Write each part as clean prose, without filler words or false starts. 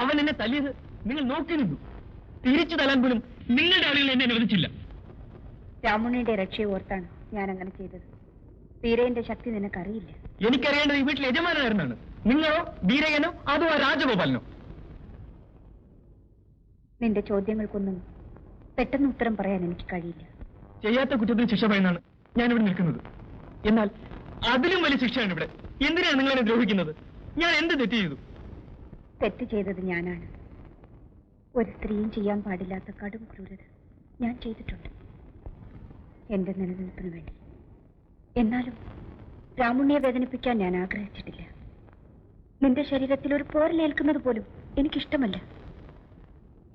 അവൻ എന്നെ തല്ലിയത് നിങ്ങൾ നോക്കി നിന്നു. തിരിച്ചു തല്ലാൻ പോലും നിങ്ങളുടെ ആളുകൾ എന്നെ അനുവദിച്ചില്ല. രാമുണ്ണിയുടെ രക്ഷയെ ഓർത്താണ് ഞാൻ അങ്ങനെ ചെയ്തത്. വീരയന്റെ ശക്തി നിനക്കറിയില്ല. എനിക്കറിയേണ്ടത് ഈ വീട്ടിൽ യജമാനായിരുന്നാണ്. നിങ്ങളോ വീരയനോ അതോ ആ രാജഗോപാലനോ? നിന്റെ ചോദ്യങ്ങൾക്കൊന്നും പെട്ടെന്ന് ഉത്തരം പറയാൻ എനിക്ക് കഴിയില്ല. ചെയ്യാത്ത കുറ്റത്തിന് ശിക്ഷ പറയുന്നതാണ് ഞാനിവിടെ നിൽക്കുന്നത്. എന്നാൽ അതിലും വലിയ ശിക്ഷയാണ് ഇവിടെ. എന്തിനാണ് നിങ്ങളെന്നെ ദ്രോഹിക്കുന്നത്? ഞാൻ എന്ത് തെറ്റ് ചെയ്തു? തെറ്റ് ചെയ്തത് ഞാനാണ്. ഒരു സ്ത്രീയും ചെയ്യാൻ പാടില്ലാത്ത കടും ക്രൂരത ഞാൻ ചെയ്തിട്ടുണ്ട് എന്റെ നിലനിൽപ്പിന് വേണ്ടി. എന്നാലും രാമുണ്ണിയെ വേദനിപ്പിക്കാൻ ഞാൻ ആഗ്രഹിച്ചിട്ടില്ല. നിന്റെ ശരീരത്തിൽ ഒരു പോരലേൽക്കുന്നത് പോലും എനിക്കിഷ്ടമല്ല.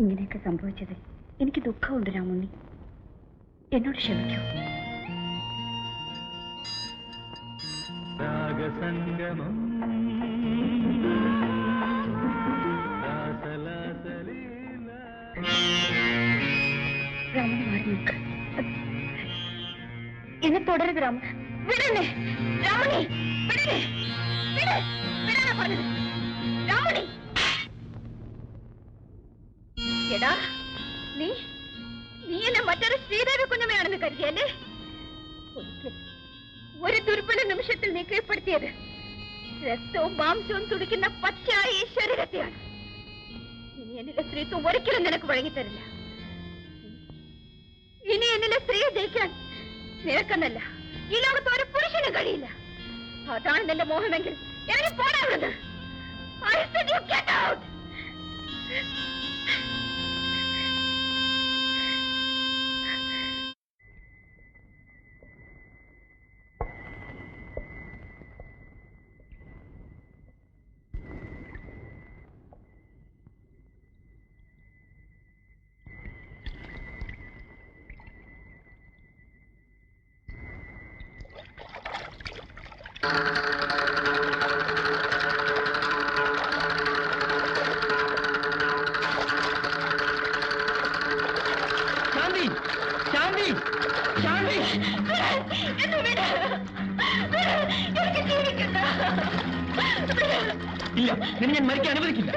ഇങ്ങനെയൊക്കെ സംഭവിച്ചതിൽ എനിക്ക് ദുഃഖമുണ്ട് രാമുണ്ണി. എന്നോട് ക്ഷമിക്കൂ. രാഗസംഗമം രാമണി മാറി നിൽക്ക്. എന്നെ തുടരുത് രാമ. വിടണേ രാമണി, വിടണേ, വിടാനാ പറഞ്ഞത്. രാമണി, എടാ നീ എന്നെ മറ്റൊരു ശ്രീദേവി കുഞ്ഞമ്മയാണെന്ന് കരുതിയല്ലേ? ഒരു ദുർബല നിമിഷത്തിൽ നീ കീഴ്പ്പെടുത്തിയത് രക്തവും മാംസവും തുടിക്കുന്ന പച്ചയായ ഈ ശരീരത്തെയാണ്. ഇനി എന്നിലെ സ്ത്രീത്വം ഒരിക്കലും നിനക്ക് വഴങ്ങിത്തരില്ല. ഇനി എന്നിലെ സ്ത്രീയെ ജയിക്കാൻ നിനക്കെന്നല്ല ഈ ലോകത്ത് ഒരു പുരുഷനും കഴിയില്ല. അതാണ് നിന്റെ മോഹമെങ്കിൽ എനിക്ക് പോടാവുന്നത്. ഇല്ല, നിന്നെ ഞാൻ മരിക്കാൻ അനുവദിക്കില്ല.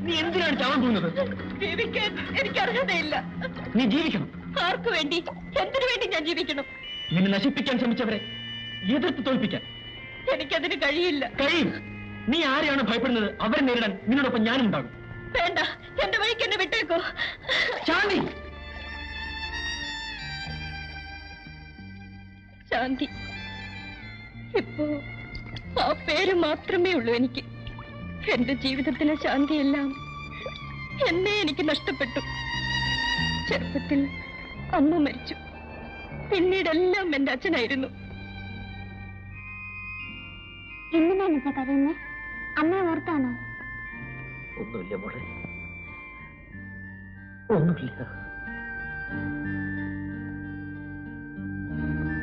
നീ എന്തിനാണ് ചാവാൻ പോകുന്നത്? ജീവിക്കാൻ എനിക്ക് അർഹതയില്ല. നീ ജീവിക്കണം. ആർക്കു വേണ്ടി, എന്തിനു വേണ്ടി ഞാൻ ജീവിക്കണം? നിന്നെ നശിപ്പിക്കാൻ ശ്രമിച്ചവരെ എതിർത്ത് തോൽപ്പിക്കാൻ എനിക്കതിന് കഴിയില്ല. കഴിയും. നീ ആരെയാണ് ഭയപ്പെടുന്നത് അവരെ നേരിടാൻ നിന്നോടൊപ്പം ഞാനും ഉണ്ടാകും. വേണ്ട, എന്റെ വഴിക്ക് എന്നെ വിട്ടേക്കോ. ശാന്തി, ശാന്തി, ഇപ്പോ ആ പേര് മാത്രമേ ഉള്ളൂ എനിക്ക്. എന്റെ ജീവിതത്തിലെ ശാന്തിയെല്ലാം എന്നെ എനിക്ക് നഷ്ടപ്പെട്ടു. ചെറുപ്പത്തിൽ അമ്മ മരിച്ചു. പിന്നീടെല്ലാം എന്റെ അച്ഛനായിരുന്നു. എന്തിനാണ് കരയുന്നേ? അമ്മയെ ഓർത്താണോ? ഒന്നുമില്ല മോളെ, ഒന്നുമില്ല.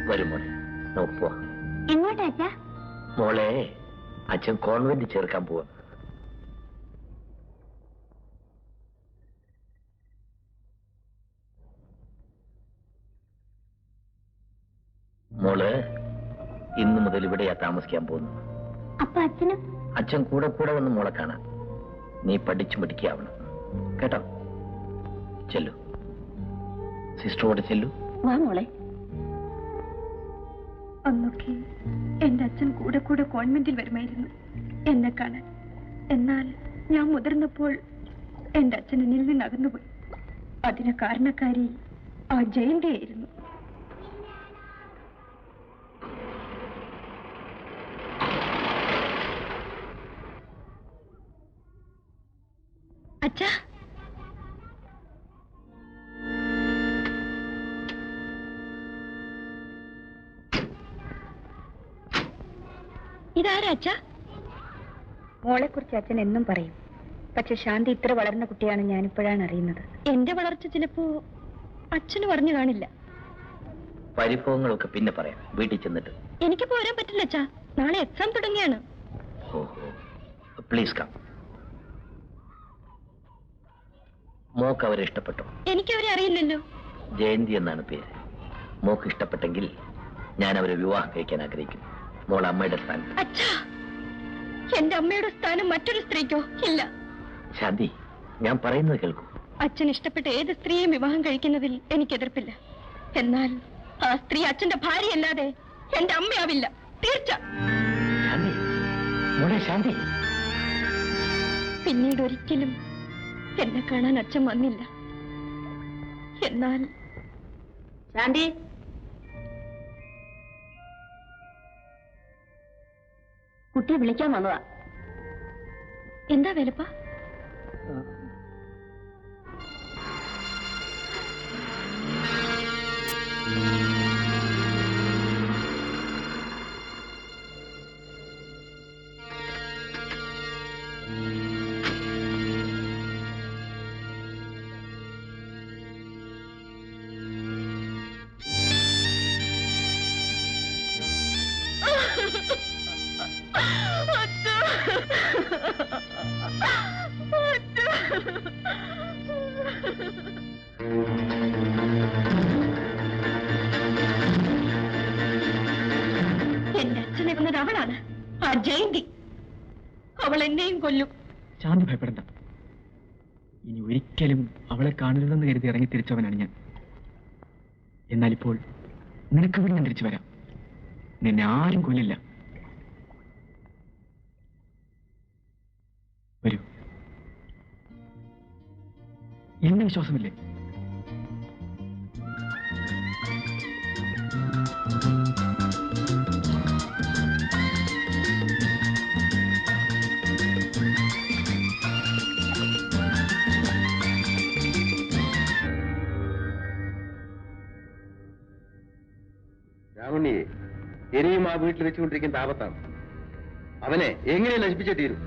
വരും മോളെ, നമുക്ക് പോവാം. എങ്ങോട്ടാ അച്ഛാ? മോളെ, അച്ഛൻ കോൺവെന്റ് ചേർക്കാൻ പോവാ. മോള് ഇന്നു മുതൽ ഇവിടെയാ താമസിക്കാൻ പോകുന്നു. അപ്പൊ അച്ഛനും? അച്ഛൻ കൂടെ കൂടെ വന്ന് മോളെ കാണാൻ. നീ പഠിച്ചു മിടിക്കാവണം കേട്ടോ. ചെല്ലു, സിസ്റ്ററോട് ചെല്ലു. വാ മോളെ. അന്നൊക്കെ എന്റെ അച്ഛൻ കൂടെ കൂടെ കോൺവെന്റിൽ വരുമായിരുന്നു എന്നെ കാണാൻ. എന്നാൽ ഞാൻ മുതിർന്നപ്പോൾ എന്റെ അച്ഛൻ എന്നിൽ നിന്ന് അകന്നുപോയി. അതിന് കാരണക്കാരി ആ ജയന്തിയായിരുന്നു. അച്ഛാ, ഇതാരാ അച്ഛാ? മോളെ കുറിച്ച് അച്ഛൻ എന്നും പറയും. പക്ഷെ ശാന്തി ഇത്ര വളർന്ന കുട്ടിയാണ് ഞാനിപ്പോഴാണ് അറിയുന്നത്. എന്റെ വളർച്ച ചിലപ്പോ അച്ഛന് പറഞ്ഞു കാണില്ല. പരിഭവങ്ങളൊക്കെ പിന്നെ പറയാം, വീട്ടിൽ ചെന്നിട്ട്. എനിക്ക് പോരാൻ പറ്റില്ല അച്ഛാ, നാളെ എക്സാം തുടങ്ങിയാണ്. Please come. മോക്ക് അവരെ ഇഷ്ടപ്പെട്ടോ? എനിക്കവരെ അറിയില്ലല്ലോ. ജയന്തി എന്നാണ് പേര്. മോക്ക് ഇഷ്ടപ്പെട്ടെങ്കിൽ ഞാൻ അവരെ വിവാഹം കഴിക്കാൻ ആഗ്രഹിക്കുന്നു. മോൾ അമ്മയുടെ സ്ഥാനം. അച്ഛാ, എന്റെ അമ്മയുടെ സ്ഥാനം മറ്റൊരു സ്ത്രീക്കോ? ഇല്ല. ശാന്തി, ഞാൻ പറയുന്നത് കേൾക്കൂ. അച്ഛൻ ഇഷ്ടപ്പെട്ട ഏത് സ്ത്രീയും വിവാഹം കഴിക്കുന്നതിൽ എനിക്ക് എതിർപ്പില്ല. എന്നാൽ ആ സ്ത്രീ അച്ഛന്റെ ഭാര്യയല്ലാതെ എന്റെ അമ്മയാവില്ല. തീർച്ച. ശാന്തി, മോളെ ശാന്തി. പിന്നീട് ഒരിക്കലും എന്നെ കാണാൻ അച്ഛൻ വന്നില്ല. എന്നാൽ ശാന്തി, കുട്ടിയെ വിളിക്കാൻ വന്നതാ. എന്താ വേലപ്പ? എന്റെ അച്ഛനെ കൊന്നത് അവളാണ്, ആ ജയന്തി. അവൾ എന്നെയും കൊല്ലും. ശാന്തി, ഭയപ്പെടണ്ട. ഇനി ഒരിക്കലും അവളെ കാണരുതെന്ന് കരുതി ഇറങ്ങി തിരിച്ചവനാണ് ഞാൻ. എന്നാലിപ്പോൾ നിനക്ക് ഇവിടെ ഞാൻ തിരിച്ചു വരാം. നിന്നെ ആരും കൊല്ലില്ല. വരൂ. എന്നെ വിശ്വാസമില്ലേ? രാമുണ്ണിയെ ഇനിയും ആ വീട്ടിൽ വെച്ചുകൊണ്ടിരിക്കുന്ന ആപത്താണ്. അവനെ എങ്ങനെ നശിപ്പിച്ചേ തീരും.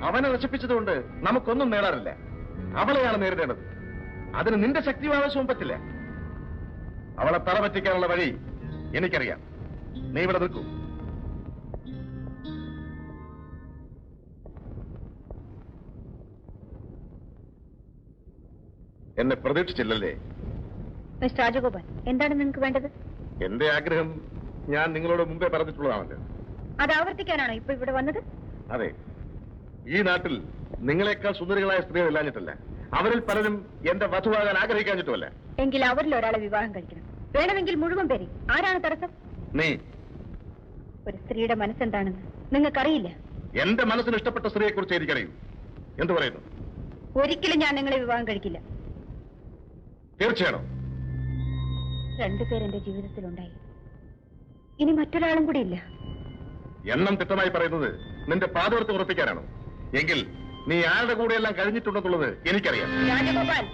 അവനെ നശിപ്പിച്ചതുകൊണ്ട് നമുക്കൊന്നും നേടാറില്ല. അവളെയാണ് നേരിടേണ്ടത്. അതിന് നിന്റെ ശക്തിയും ആവശ്യവും പറ്റില്ല. അവളെ തറ പറ്റിക്കാനുള്ള വഴി എനിക്കറിയാം. നീ ഇവിടെ നിൽക്കൂ. എന്നെ പ്രതീക്ഷിച്ചില്ലല്ലേ? മിസ്റ്റർ രാജഗോപാൽ, എന്താണ് നിങ്ങൾക്ക് വേണ്ടത്? എന്റെ ആഗ്രഹം ഞാൻ നിങ്ങളോട് മുമ്പേ പറഞ്ഞിട്ടുള്ളതാണല്ലോ. അത് ആവർത്തിക്കാനാണോ ഇപ്പൊ ഇവിടെ വന്നത്? അതെ. ഈ നാട്ടിൽ നിങ്ങളെക്കാൾ സുന്ദരികളായ സ്ത്രീകൾ ഇല്ലാഞ്ഞിട്ടല്ല, അവരിൽ പലരും എന്റെ വധുവാകാൻ ആഗ്രഹിക്കാഞ്ഞിട്ടുമല്ല. എങ്കിൽ അവരിൽ ഒരാളെ വിവാഹം കഴിക്കണം. വേണമെങ്കിൽ മുഴുവൻ പേരെ. ആരാണ് തടസ്സം? നീ. ഒരു സ്ത്രീയുടെ മനസ്സെന്താണെന്ന് നിങ്ങൾക്കറിയില്ല. എന്റെ മനസ്സിന് ഇഷ്ടപ്പെട്ട സ്ത്രീയെ കുറിച്ച് എനിക്കറിയൂ. എന്തു പറയുന്നു? ഒരിക്കലും ഞാൻ നിങ്ങളെ വിവാഹം കഴിക്കില്ല. തീർച്ചയാണോ? രണ്ടുപേരെന്റെ ജീവിതത്തിലുണ്ടായി. ഇനി മറ്റൊരാളും കൂടി ഇല്ല. എണ്ണം തിട്ടമായി പറയുന്നത് നിന്റെ പാതവൃത്തി ഉറപ്പിക്കാനാണോ? എങ്കിൽ നീ ആരുടെ കൂടെയെല്ലാം കഴിഞ്ഞിട്ടുണ്ടെന്നുള്ളത് എനിക്കറിയാം. രാജഗോപാൽ,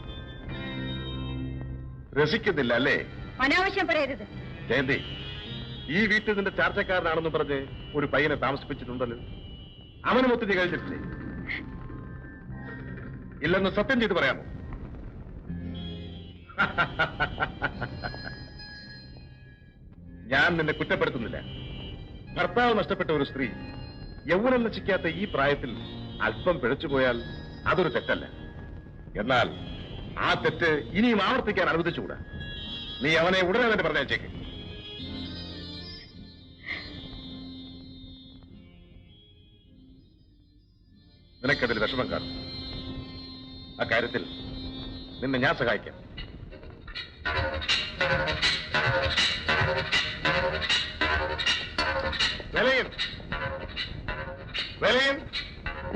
രസിക്കുന്നില്ല അല്ലേ? അനാവശ്യം പറയരുത്. ജയന്തി, ഈ വീട്ടിൽ നിന്റെ ചാർച്ചക്കാരനാണെന്ന് പറഞ്ഞ് ഒരു പയ്യനെ താമസിപ്പിച്ചിട്ടുണ്ടല്ലോ. അവനുമൊത്ത് നീ കഴിഞ്ഞിട്ടില്ലേ? ഇല്ലെന്ന് സത്യം ചെയ്ത് പറയാമോ? ഞാൻ നിന്നെ കുറ്റപ്പെടുത്തുന്നില്ല. ഭർത്താവ് നഷ്ടപ്പെട്ട ഒരു സ്ത്രീ യൗവനം നശിക്കാത്ത ഈ പ്രായത്തിൽ അല്പം പിഴച്ചുപോയാൽ അതൊരു തെറ്റല്ല. എന്നാൽ ആ തെറ്റ് ഇനിയും ആവർത്തിക്കാൻ അനുവദിച്ചുകൂടാ. നീ അവനെ ഉടനെ തന്നെ പറഞ്ഞേച്ചേക്ക്. നിനക്കതിൽ വിഷമം കാണും. അക്കാര്യത്തിൽ നിന്നെ ഞാൻ സഹായിക്കാം.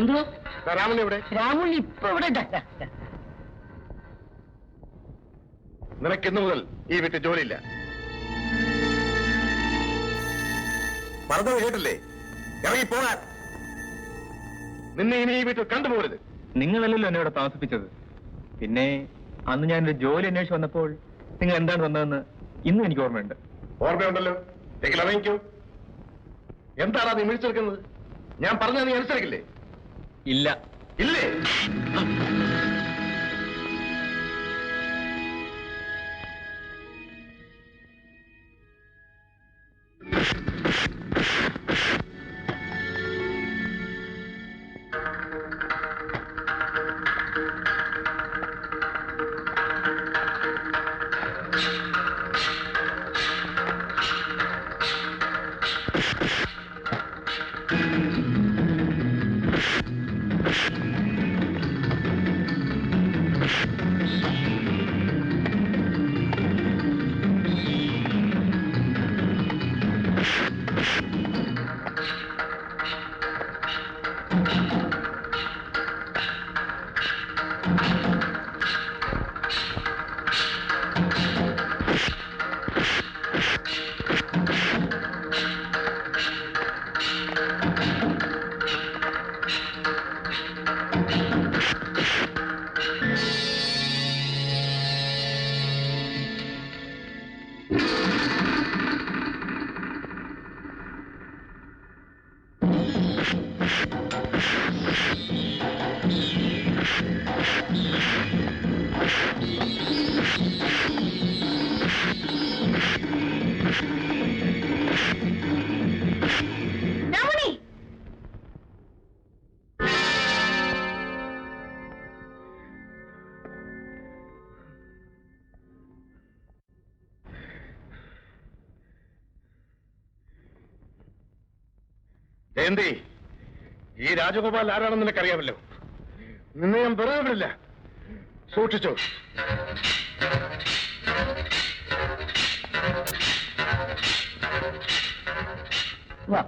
എന്തോ? രാമുണ്ണി എവിടെ? രാമുണ്ണി ഇപ്പൊ ഇവിടെ. നിനക്ക് ഇന്നു മുതൽ ഈ വീട്ടിൽ ജോലിയില്ല. പറഞ്ഞത് കേട്ടില്ലേ? ഇറങ്ങി പോകാൻ. നിന്നെ ഇനി ഈ വീട്ടിൽ കണ്ടുപോകരുത്. നിങ്ങളല്ലല്ലോ എന്നെ ഇവിടെ താമസിപ്പിച്ചത്. പിന്നെ അന്ന് ഞാനൊരു ജോലി അന്വേഷിച്ച് വന്നപ്പോൾ നിങ്ങൾ എന്താണ് വന്നതെന്ന് ഇന്നും എനിക്ക് ഓർമ്മയുണ്ട്. ഓർമ്മയുണ്ടല്ലോ. എങ്കിൽ അറിയിക്കൂ. എന്താണ് നീ മിഴിച്ചെടുക്കുന്നത്? ഞാൻ പറഞ്ഞാൽ നീ അനുസരിക്കില്ലേ? ഇല്ല. ഇല്ലേ? ജയന്തി, ഈ രാജഗോപാൽ ആരാണെന്ന് നിനക്കറിയാമല്ലോ. നിന്നെ ഞാൻ വെറുതെ വിടില്ല. സൂക്ഷിച്ചോ. വാ,